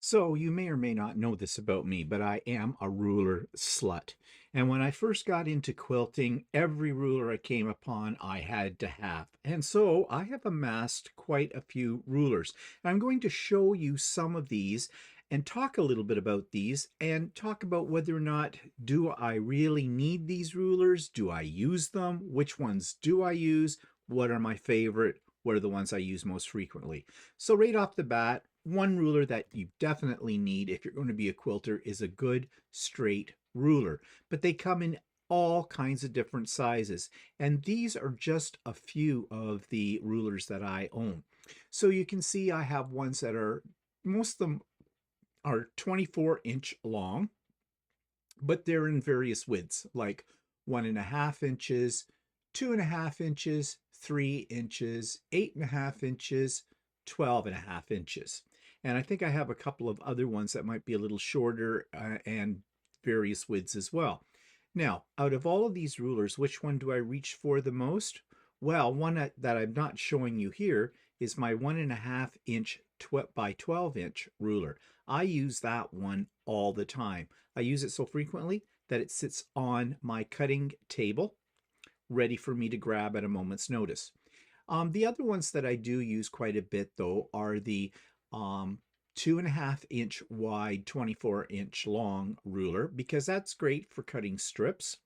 So you may or may not know this about me, but I am a ruler slut. And when I first got into quilting, every ruler I came upon I had to have. And so I have amassed quite a few rulers. I'm going to show you some of these and talk a little bit about these and talk about whether or not do I really need these rulers? Do I use them? Which ones do I use? What are my favorite? What are the ones I use most frequently? So right off the bat, one ruler that you definitely need if you're going to be a quilter is a good straight ruler. But they come in all kinds of different sizes. And these are just a few of the rulers that I own. So you can see I have ones that are, most of them are 24-inch long, but they're in various widths, like 1.5 inches, 2.5 inches, 3 inches, 8.5 inches, 12.5 inches. And I think I have a couple of other ones that might be a little shorter and various widths as well. Now, out of all of these rulers, which one do I reach for the most? Well, one that I'm not showing you here is my 1.5 inch by 12-inch ruler. I use that one all the time. I use it so frequently that it sits on my cutting table, ready for me to grab at a moment's notice. The other ones that I do use quite a bit, though, are the 2.5 inch wide, 24-inch long ruler, because that's great for cutting strips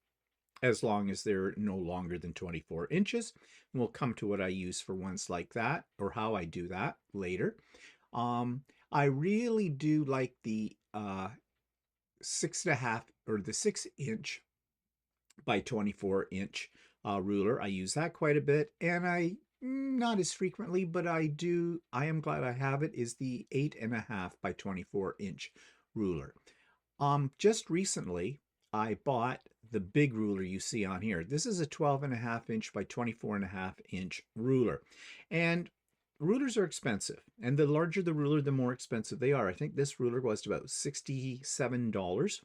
as long as they're no longer than 24 inches. And we'll come to what I use for ones like that, or how I do that later. I really do like the 6.5 or the 6-inch by 24-inch ruler. I use that quite a bit, and I not as frequently, but I am glad I have it, is the 8.5 by 24-inch ruler. Just recently, I bought the big ruler you see on here. This is a 12.5 inch by 24.5 inch ruler. And rulers are expensive. And the larger the ruler, the more expensive they are. I think this ruler was about $67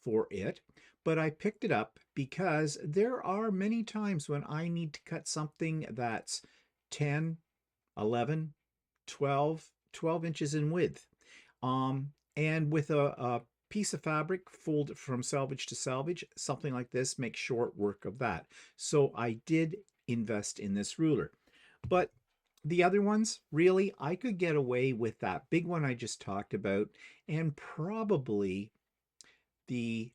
for it. But I picked it up because there are many times when I need to cut something that's 10, 11, 12 inches in width. And with a piece of fabric, fold from salvage to salvage, something like this makes short work of that. So I did invest in this ruler. But the other ones, really, I could get away with that big one I just talked about, and probably the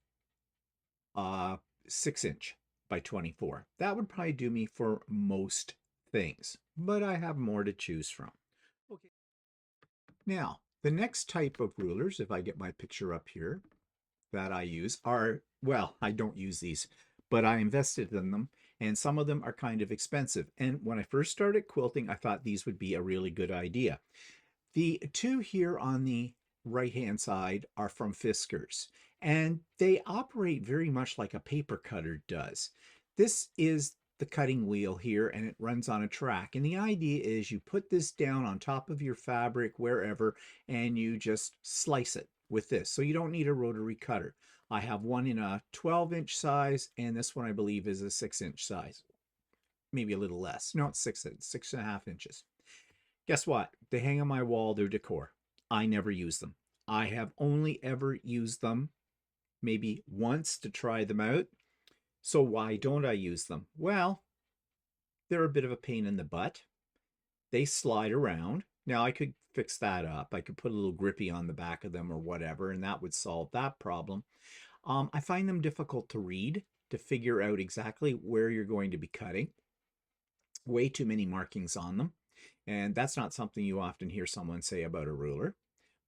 6-inch by 24. That would probably do me for most things, but I have more to choose from. Okay. Now, the next type of rulers, if I get my picture up here, that I use are, well, I don't use these, but I invested in them, and some of them are kind of expensive. And when I first started quilting, I thought these would be a really good idea. The two here on the right-hand side are from Fiskars, and they operate very much like a paper cutter does. This is the cutting wheel here, and it runs on a track. And the idea is you put this down on top of your fabric, wherever, and you just slice it with this. So you don't need a rotary cutter. I have one in a 12-inch size, and this one I believe is a 6-inch size. Maybe a little less. No, it's 6.5 inches. Guess what? They hang on my wall, they're decor. I never use them. I have only ever used them maybe once to try them out. So why don't I use them? Well, they're a bit of a pain in the butt. They slide around. Now I could fix that up. I could put a little grippy on the back of them or whatever, and that would solve that problem. I find them difficult to read, to figure out exactly where you're going to be cutting. Way too many markings on them. And that's not something you often hear someone say about a ruler.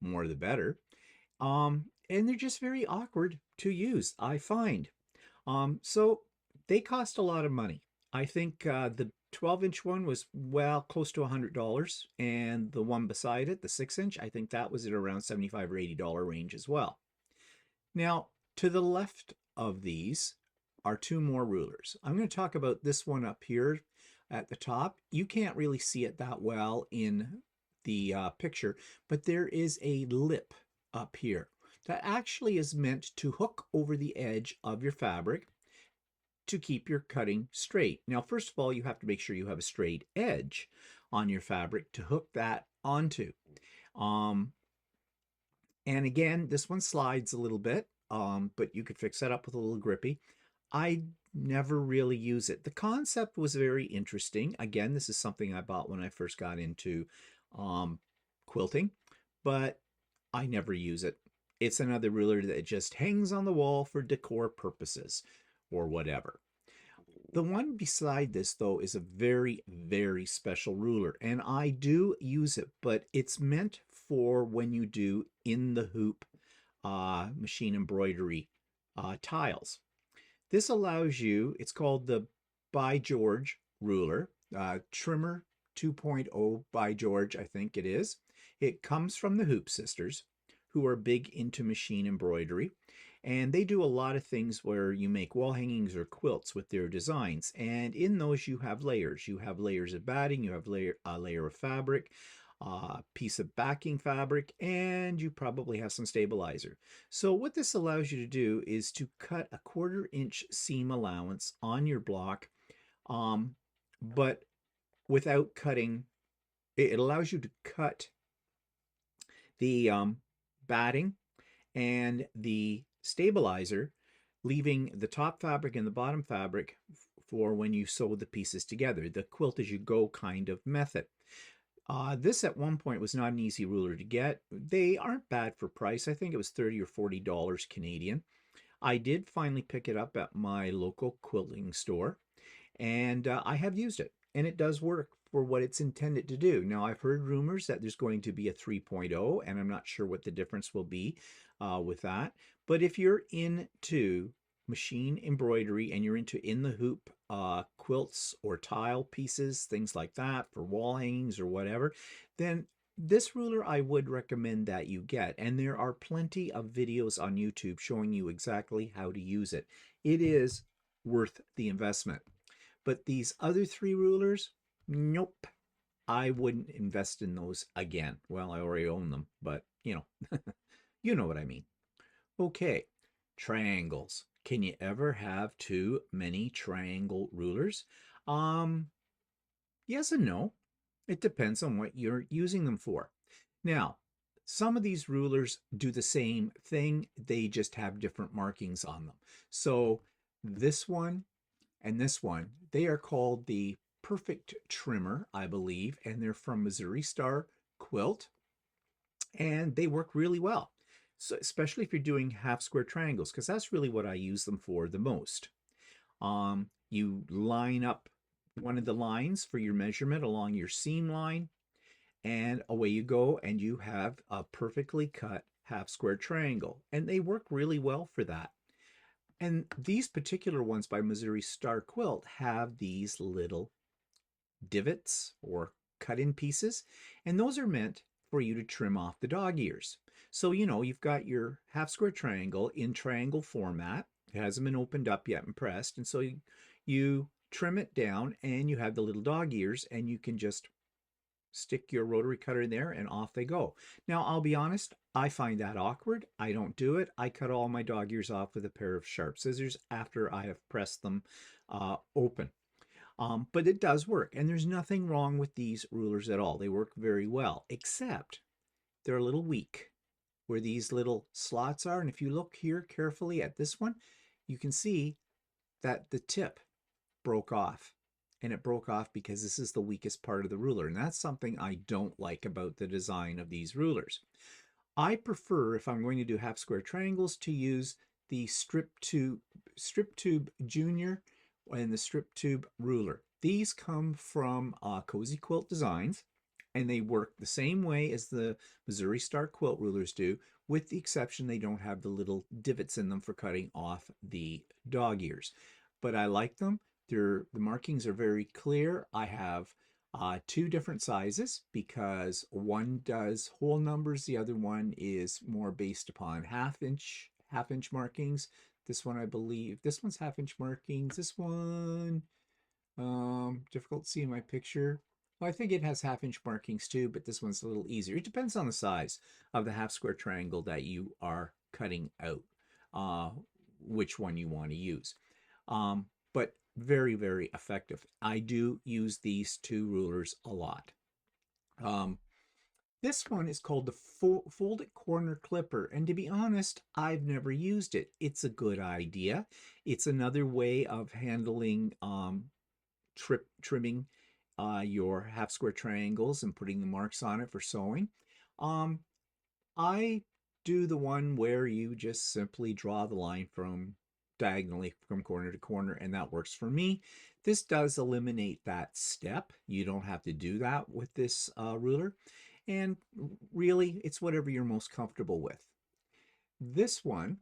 More the better. And they're just very awkward to use, I find. So they cost a lot of money. I think the 12-inch one was, well, close to $100. And the one beside it, the 6-inch, I think that was at around $75 or $80 range as well. Now, to the left of these are two more rulers. I'm going to talk about this one up here at the top. You can't really see it that well in the picture, but there is a lip up here that actually is meant to hook over the edge of your fabric to keep your cutting straight. Now, first of all, you have to make sure you have a straight edge on your fabric to hook that onto. And again, this one slides a little bit, but you could fix that up with a little grippy. I never really use it. The concept was very interesting. Again, this is something I bought when I first got into um, quilting, but I never use it. It's another ruler that just hangs on the wall for decor purposes or whatever. The one beside this, though, is a very, very special ruler, and I do use it, but it's meant for when you do in the hoop machine embroidery tiles. This allows you, it's called the By George ruler, Trimmer 2.0 by George, I think it is. It comes from the Hoop Sisters, who are big into machine embroidery. And they do a lot of things where you make wall hangings or quilts with their designs. And in those, you have layers. You have layers of batting, you have a layer of fabric, a piece of backing fabric, and you probably have some stabilizer. So what this allows you to do is to cut a 1/4 inch seam allowance on your block, but without cutting. It allows you to cut the batting and the stabilizer, leaving the top fabric and the bottom fabric for when you sew the pieces together, the quilt as you go kind of method. This at one point was not an easy ruler to get. They aren't bad for price. I think it was $30 or $40 Canadian. I did finally pick it up at my local quilting store, and I have used it, and it does work for what it's intended to do. Now, I've heard rumors that there's going to be a 3.0, and I'm not sure what the difference will be with that. But if you're into machine embroidery and you're into in the hoop quilts or tile pieces, things like that for wall hangings or whatever, then this ruler I would recommend that you get. And there are plenty of videos on YouTube showing you exactly how to use it. It is worth the investment. But these other 3 rulers, nope. I wouldn't invest in those again. Well, I already own them, but you know what I mean. Okay, triangles. Can you ever have too many triangle rulers? Um, yes and no. It depends on what you're using them for. Now, some of these rulers do the same thing, they just have different markings on them. So this one and this one, they are called the Perfect Trimmer, I believe, and they're from Missouri Star Quilt, and they work really well. So especially if you're doing half square triangles, because that's really what I use them for the most. You line up one of the lines for your measurement along your seam line, and away you go, and you have a perfectly cut half square triangle, and they work really well for that. And these particular ones by Missouri Star Quilt have these little divots or cut in pieces, and those are meant for you to trim off the dog ears. So, you've got your half square triangle in triangle format. It hasn't been opened up yet and pressed. And so you trim it down and you have the little dog ears, and you can just stick your rotary cutter in there and off they go. Now, I'll be honest, I find that awkward. I don't do it. I cut all my dog ears off with a pair of sharp scissors after I have pressed them open. But it does work, and there's nothing wrong with these rulers at all. They work very well, except they're a little weak where these little slots are. And if you look here carefully at this one, you can see that the tip broke off. And it broke off because this is the weakest part of the ruler. And that's something I don't like about the design of these rulers. I prefer, if I'm going to do half square triangles, to use the strip tube Junior and the strip tube ruler. These come from Cozy Quilt Designs, and they work the same way as the Missouri Star quilt rulers do, with the exception they don't have the little divots in them for cutting off the dog ears. But I like them. The markings are very clear. I have 2 different sizes because one does whole numbers, the other one is more based upon half inch markings. This one, I believe, this one's half-inch markings. This one, difficult to see in my picture. Well, I think it has half-inch markings too, but this one's a little easier. It depends on the size of the half square triangle that you are cutting out, which one you want to use. But very, very effective. I do use these 2 rulers a lot. This one is called the Folded Corner Clipper, and to be honest, I've never used it. It's a good idea. It's another way of handling trimming your half square triangles and putting the marks on it for sewing. Um, I do the one where you just simply draw the line from diagonally from corner to corner, and that works for me. This does eliminate that step. You don't have to do that with this ruler. And really, it's whatever you're most comfortable with. This one,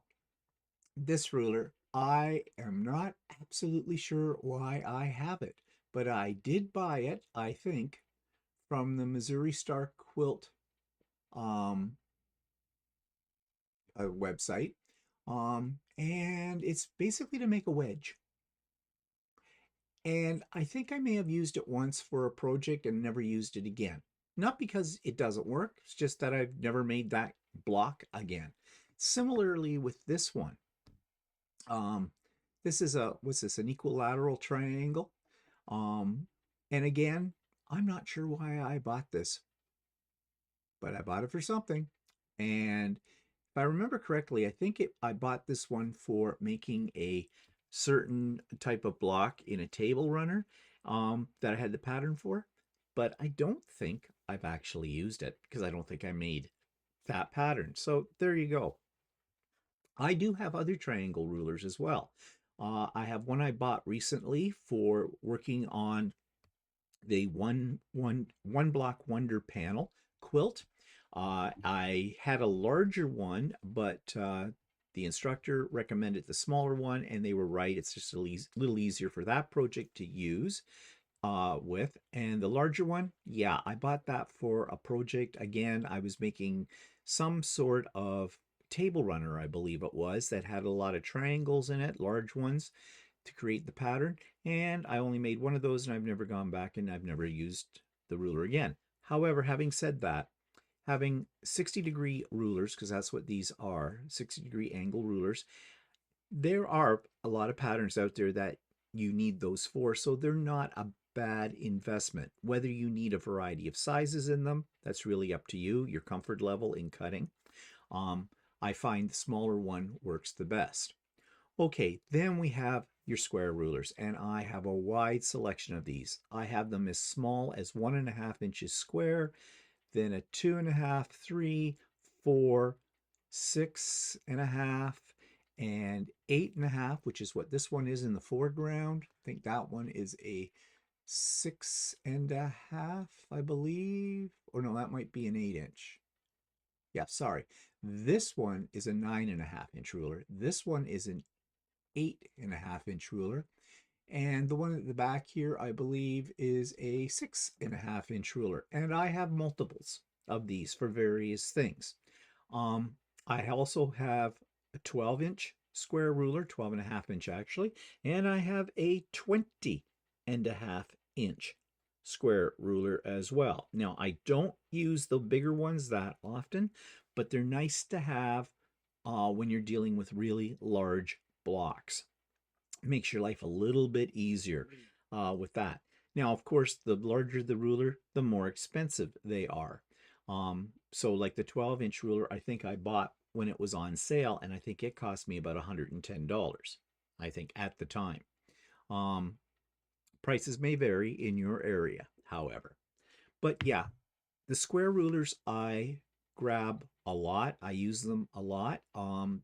this ruler, I am not absolutely sure why I have it, but I did buy it, I think, from the Missouri Star Quilt um, website. And it's basically to make a wedge. And I think I may have used it once for a project and never used it again. Not because it doesn't work, it's just that I've never made that block again. Similarly with this one, this is what's this, an equilateral triangle? Um, and again, I'm not sure why I bought this, but I bought it for something. And if I remember correctly, I think I bought this one for making a certain type of block in a table runner that I had the pattern for, but I don't think I've actually used it because I don't think I made that pattern. So there you go. I do have other triangle rulers as well. I have one I bought recently for working on the one block wonder panel quilt. I had a larger one, but the instructor recommended the smaller one, and they were right. It's just a little easier for that project to use with. And the larger one, yeah, I bought that for a project. Again, I was making some sort of table runner, I believe it was, that had a lot of triangles in it, large ones, to create the pattern. And I only made one of those, and I've never gone back and I've never used the ruler again. However, having said that, having 60-degree rulers, because that's what these are, 60-degree angle rulers, there are a lot of patterns out there that you need those for, so they're not a bad investment. Whether you need a variety of sizes in them, that's really up to you, your comfort level in cutting. I find the smaller one works the best. Okay, then we have your square rulers, and I have a wide selection of these. I have them as small as 1.5 inches square, then a 2.5, 3, 4, 6.5, and 8.5, which is what this one is in the foreground. I think that one is a 6.5, I believe. Or no, that might be an 8-inch. Yeah, sorry. This one is a 9.5-inch ruler. This one is an 8.5-inch ruler. And the one at the back here, I believe, is a 6.5-inch ruler. And I have multiples of these for various things. I also have a 12-inch square ruler, 12.5-inch actually, and I have a 20.5-inch square ruler as well. Now, I don't use the bigger ones that often, but they're nice to have when you're dealing with really large blocks. It makes your life a little bit easier with that. Now, of course, the larger the ruler, the more expensive they are. So like the 12-inch ruler, I think I bought when it was on sale, and I think it cost me about $110, I think, at the time. Um, Prices may vary in your area, however. But yeah, the square rulers I grab a lot. I use them a lot.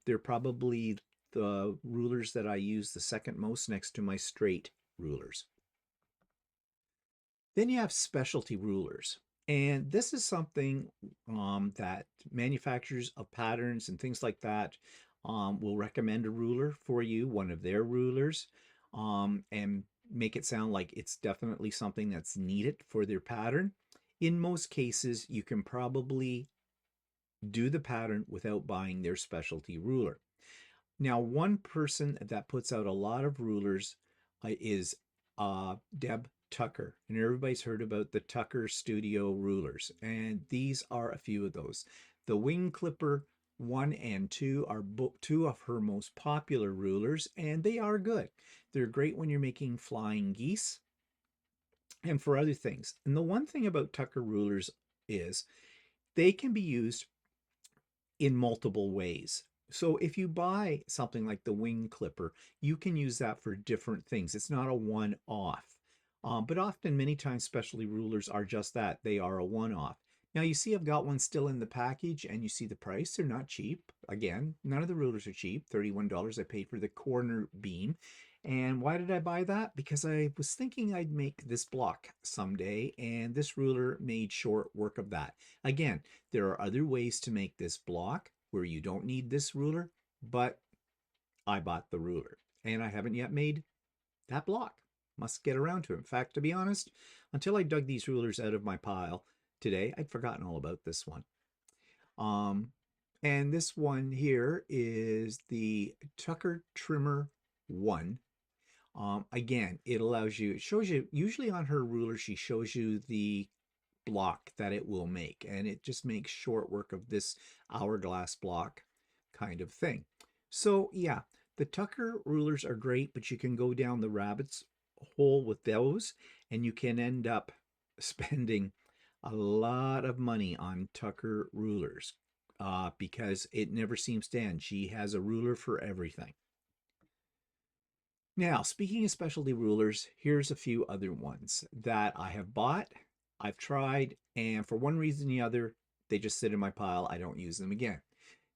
They're probably the rulers that I use the second most next to my straight rulers. Then you have specialty rulers. And this is something that manufacturers of patterns and things like that will recommend a ruler for you, one of their rulers, and make it sound like it's definitely something that's needed for their pattern. In most cases, you can probably do the pattern without buying their specialty ruler. Now, one person that puts out a lot of rulers is Deb Tucker. And everybody's heard about the Tucker Studio rulers. And these are a few of those. The Wing Clipper 1 and 2 are two of her most popular rulers, and they are good. They're great when you're making flying geese and for other things. And the one thing about Tucker rulers is they can be used in multiple ways. So if you buy something like the wing clipper, you can use that for different things. It's not a one-off. But often, many times, specialty rulers are just that. They are a one-off. Now you see I've got one still in the package and you see the price. They're not cheap. Again, none of the rulers are cheap. $31 I paid for the corner beam. And why did I buy that? Because I was thinking I'd make this block someday, and this ruler made short work of that. Again, there are other ways to make this block where you don't need this ruler, but I bought the ruler and I haven't yet made that block. Must get around to it. In fact, to be honest, until I dug these rulers out of my pile today, I'd forgotten all about this one. And this one here is the Tucker Trimmer 1. Again, it allows you, it shows you, usually on her ruler, she shows you the block that it will make, and it just makes short work of this hourglass block kind of thing. So yeah, the Tucker rulers are great, but you can go down the rabbit's hole with those, and you can end up spending a lot of money on Tucker rulers because it never seems to end. She has a ruler for everything. Now, speaking of specialty rulers, here's a few other ones that I have bought, I've tried, and for one reason or the other, they just sit in my pile. I don't use them again.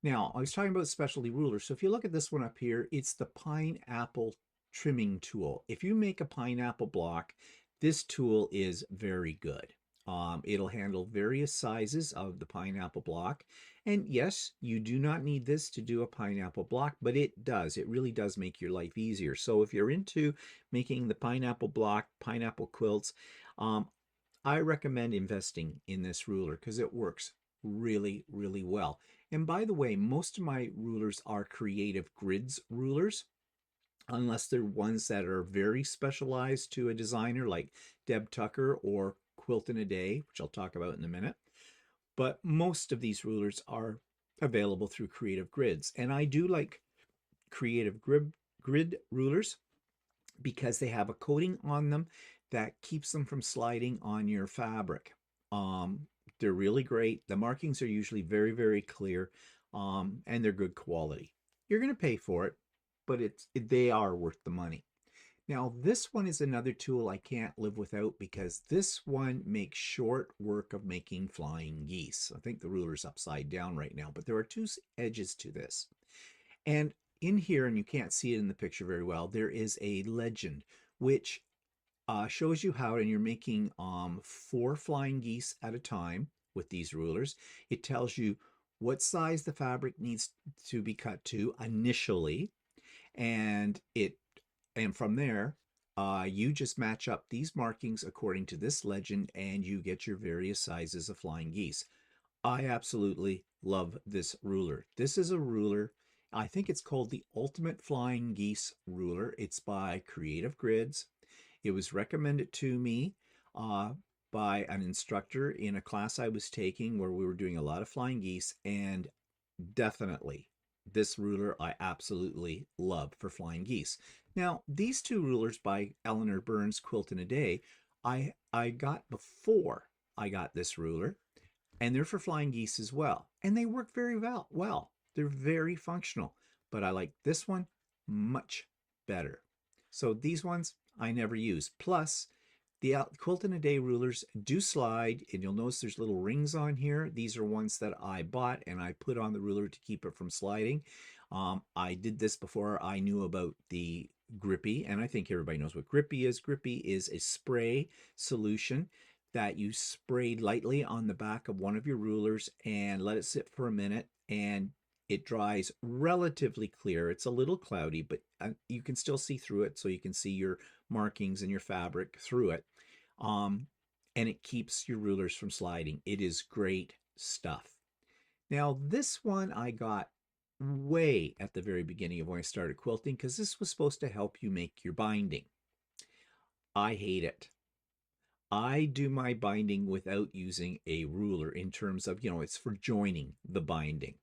Now, I was talking about specialty rulers. So if you look at this one up here, it's the pineapple trimming tool. If you make a pineapple block, this tool is very good. It'll handle various sizes of the pineapple block. And yes, you do not need this to do a pineapple block, but it does. It really does make your life easier. So if you're into making the pineapple block, pineapple quilts, I recommend investing in this ruler because it works really, really well. And by the way, most of my rulers are creative grids rulers, unless they're ones that are very specialized to a designer like Deb Tucker or Quilt in a Day, which I'll talk about in a minute. But most of these rulers are available through Creative Grids. And I do like Creative Grid rulers because they have a coating on them that keeps them from sliding on your fabric. They're really great. The markings are usually very, very clear, and they're good quality. You're going to pay for it, but they are worth the money. Now, this one is another tool I can't live without because this one makes short work of making flying geese. I think the ruler's upside down right now, but there are two edges to this. And in here, and you can't see it in the picture very well, there is a legend which shows you how, and you're making 4 flying geese at a time with these rulers. It tells you what size the fabric needs to be cut to initially, and from there, you just match up these markings according to this legend, and you get your various sizes of flying geese. I absolutely love this ruler. This is a ruler, I think it's called the Ultimate Flying Geese Ruler. It's by Creative Grids. It was recommended to me by an instructor in a class I was taking where we were doing a lot of flying geese, and definitely this ruler I absolutely love for flying geese. Now, these two rulers by Eleanor Burns' Quilt in a Day, I got before I got this ruler, and they're for flying geese as well. And they work very well. They're very functional, but I like this one much better. So these ones I never use. Plus, the Quilt in a Day rulers do slide, and you'll notice there's little rings on here. These are ones that I bought and I put on the ruler to keep it from sliding. I did this before I knew about the Grippy, and I think everybody knows what Grippy is. Grippy is a spray solution that you sprayed lightly on the back of one of your rulers and let it sit for a minute, and it dries relatively clear. It's a little cloudy, but you can still see through it, so you can see your markings and your fabric through it. And it keeps your rulers from sliding. It is great stuff. Now, this one I got way at the very beginning of when I started quilting because this was supposed to help you make your binding. I hate it. I do my binding without using a ruler in terms of, it's for joining the binding.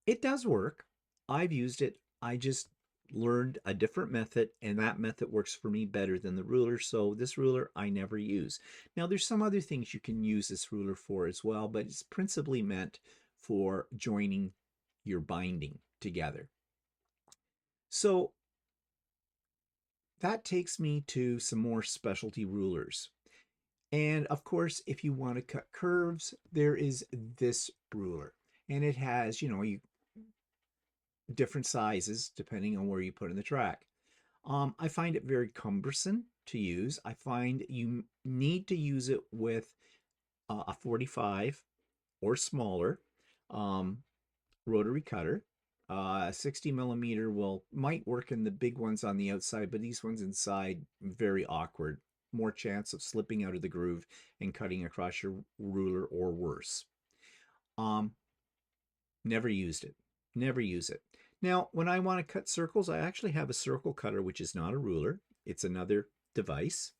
It does work. I've used it. I just learned a different method, and that method works for me better than the ruler. So this ruler I never use. Now there's some other things you can use this ruler for as well, but it's principally meant for joining your binding together. So that takes me to some more specialty rulers. And of course, if you want to cut curves, there is this ruler. And it has, different sizes depending on where you put in the track. I find it very cumbersome to use. I find you need to use it with a 45 or smaller um, rotary cutter. 60 millimeter might work in the big ones on the outside, but these ones inside, very awkward. More chance of slipping out of the groove and cutting across your ruler or worse. Never used it. Never use it. Now, when I want to cut circles, I actually have a circle cutter, which is not a ruler. It's another device.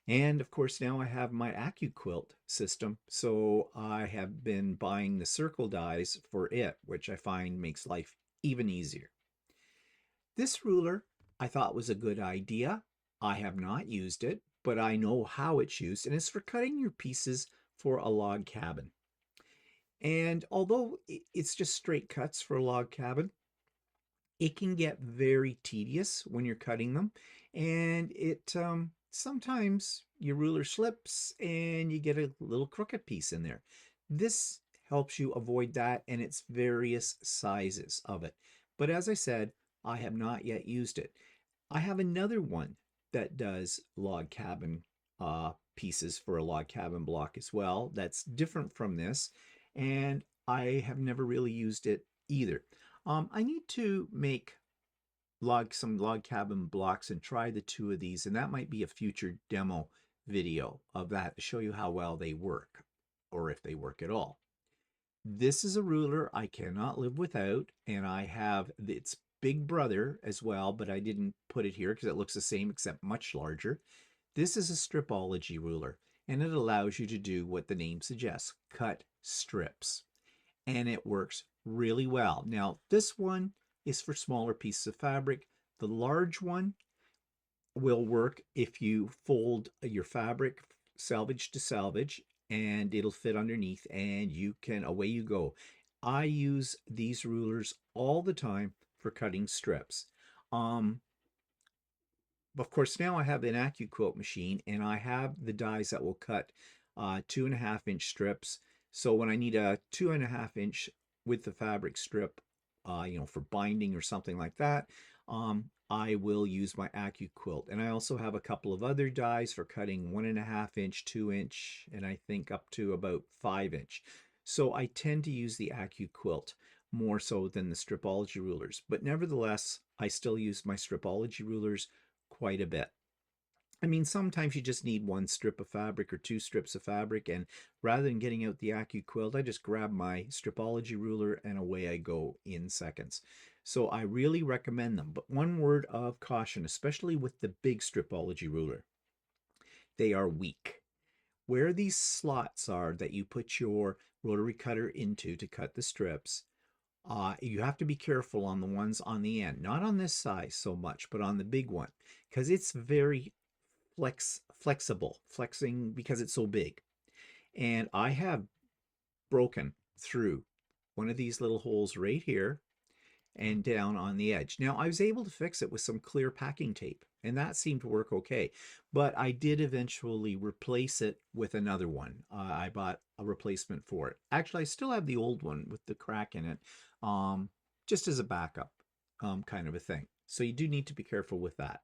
And of course, now I have my AccuQuilt system. So I have been buying the circle dies for it, which I find makes life even easier. This ruler I thought was a good idea. I have not used it, but I know how it's used, and it's for cutting your pieces for a log cabin. And although it's just straight cuts for a log cabin, it can get very tedious when you're cutting them, and it sometimes your ruler slips and you get a little crooked piece in there. This helps you avoid that, and it's various sizes of it. But as I said, I have not yet used it. I have another one that does log cabin pieces for a log cabin block as well. That's different from this, and I have never really used it either. I need to make some log cabin blocks and try the two of these, and that might be a future demo video of that to show you how well they work, or if they work at all. This is a ruler I cannot live without, and I have its big brother as well, but I didn't put it here because it looks the same except much larger. This is a stripology ruler, and it allows you to do what the name suggests, cut strips. And it works really well. Now, this one is for smaller pieces of fabric. The large one will work if you fold your fabric salvage to salvage, and it'll fit underneath, and away you go. I use these rulers all the time for cutting strips. Of course, now I have an AccuQuilt machine, and I have the dies that will cut 2.5-inch strips. So when I need a 2.5-inch with the fabric strip, for binding or something like that, I will use my AccuQuilt. And I also have a couple of other dies for cutting 1.5-inch, 2-inch, and I think up to about 5-inch. So I tend to use the AccuQuilt more so than the stripology rulers. But nevertheless, I still use my stripology rulers quite a bit. I mean, sometimes you just need one strip of fabric or two strips of fabric, and rather than getting out the AccuQuilt, I just grab my stripology ruler and away I go in seconds. So I really recommend them. But one word of caution, especially with the big stripology ruler, they are weak. Where these slots are that you put your rotary cutter into to cut the strips, you have to be careful on the ones on the end, not on this size so much, but on the big one, because it's very flexible, flexing because it's so big. And I have broken through one of these little holes right here and down on the edge. Now, I was able to fix it with some clear packing tape, and that seemed to work okay. But I did eventually replace it with another one. I bought a replacement for it. Actually, I still have the old one with the crack in it, just as a backup kind of a thing. So you do need to be careful with that.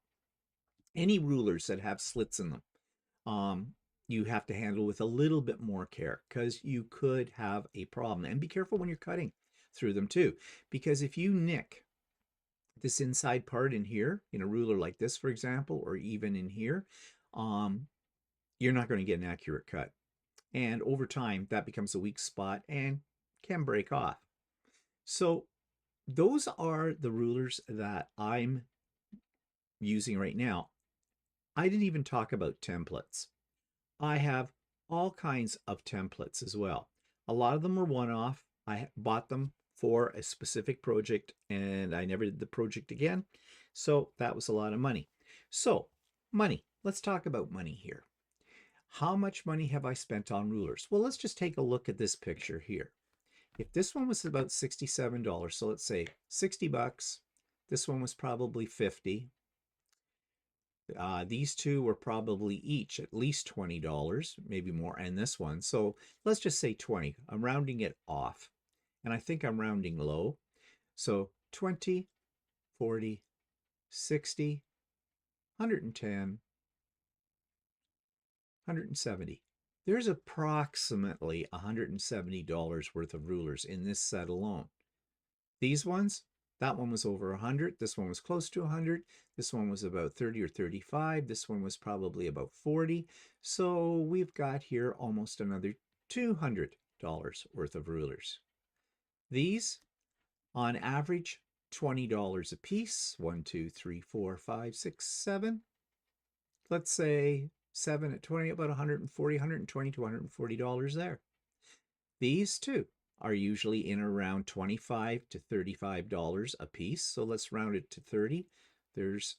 Any rulers that have slits in them, you have to handle with a little bit more care, because you could have a problem. And be careful when you're cutting through them too, because if you nick this inside part in here, in a ruler like this, for example, or even in here, you're not going to get an accurate cut. And over time, that becomes a weak spot and can break off. So those are the rulers that I'm using right now. I didn't even talk about templates. I have all kinds of templates as well. A lot of them are one-off. I bought them for a specific project and I never did the project again. So that was a lot of money. So money, let's talk about money here. How much money have I spent on rulers? Well, let's just take a look at this picture here. If this one was about $67, so let's say 60 bucks, this one was probably 50. These two were probably each at least $20, maybe more, and this one. So let's just say 20. I'm rounding it off, and I think I'm rounding low. So 20, 40, 60, 110, 170. There's approximately $170 worth of rulers in this set alone. These ones, that one was over 100. This one was close to 100. This one was about 30 or 35. This one was probably about 40. So we've got here almost another $200 worth of rulers. These, on average, $20 a piece. 1, 2, 3, 4, 5, 6, 7. Let's say 7 at 20, about 140, 120 to $140 there. These two are usually in around $25 to $35 a piece. So let's round it to 30. There's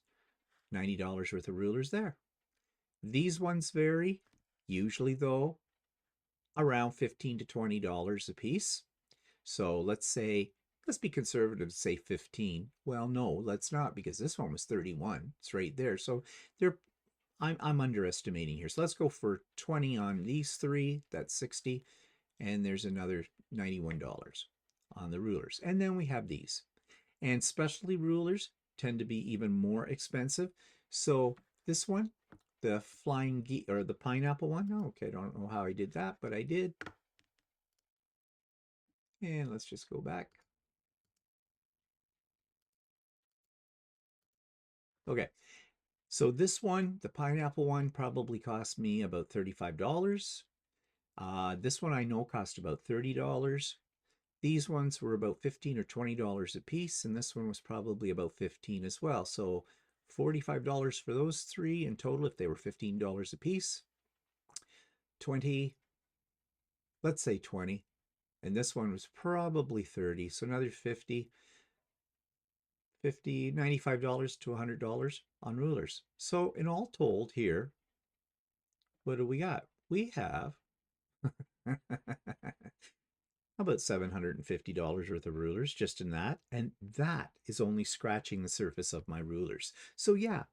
$90 worth of rulers there. These ones vary, usually though, around $15 to $20 a piece. So let's be conservative, say 15. Well, no, let's not, because this one was 31. It's right there. So I'm underestimating here. So let's go for 20 on these three. That's 60. And there's another $91 on the rulers. And then we have these. And specialty rulers tend to be even more expensive. So this one, the flying geese, or the pineapple one, oh, okay, I don't know how I did that, but I did. And let's just go back. Okay, so this one, the pineapple one, probably cost me about $35. This one I know cost about $30. These ones were about $15 or $20 a piece, and this one was probably about $15 as well. So $45 for those three in total if they were $15 a piece. 20, let's say 20, and this one was probably 30, so another 50, $95 to $100 on rulers. So in all told here, what do we got? We have about $750 worth of rulers just in that, and that is only scratching the surface of my rulers. So yeah,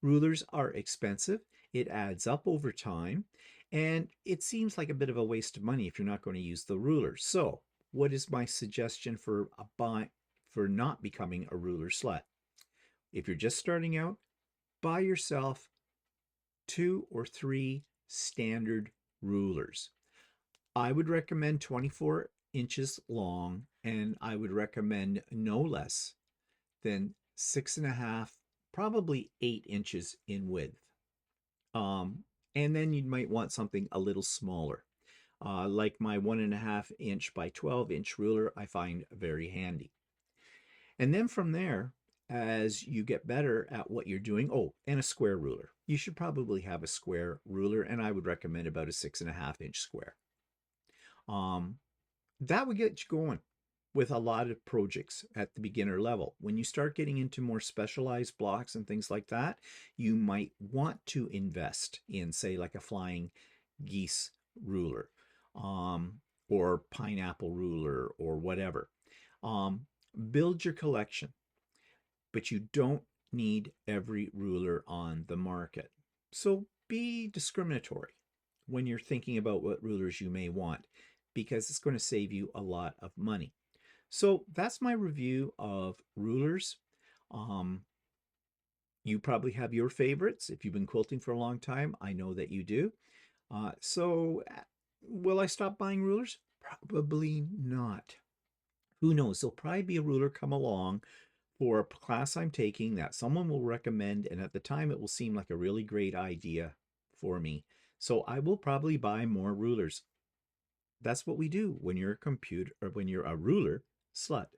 rulers are expensive. It adds up over time, and it seems like a bit of a waste of money if you're not going to use the rulers. So what is my suggestion for not becoming a ruler slut? If you're just starting out, buy yourself 2 or 3 standard rulers. I would recommend 24 inches long, and I would recommend no less than 6.5, probably 8 inches in width. And then you might want something a little smaller. Like my 1.5 inch by 12 inch ruler, I find very handy. And then from there, as you get better at what you're doing, oh, and a square ruler. You should probably have a square ruler, and I would recommend about a 6.5 inch square. That would get you going with a lot of projects at the beginner level. When you start getting into more specialized blocks and things like that, you might want to invest in, say, like a flying geese ruler, or pineapple ruler, or whatever. Build your collection, but you don't need every ruler on the market. So be discriminatory when you're thinking about what rulers you may want, because it's going to save you a lot of money. So that's my review of rulers. You probably have your favorites. If you've been quilting for a long time, I know that you do. So will I stop buying rulers? Probably not. Who knows? There'll probably be a ruler come along for a class I'm taking that someone will recommend, and at the time it will seem like a really great idea for me. So I will probably buy more rulers. That's what we do when you're a ruler slut.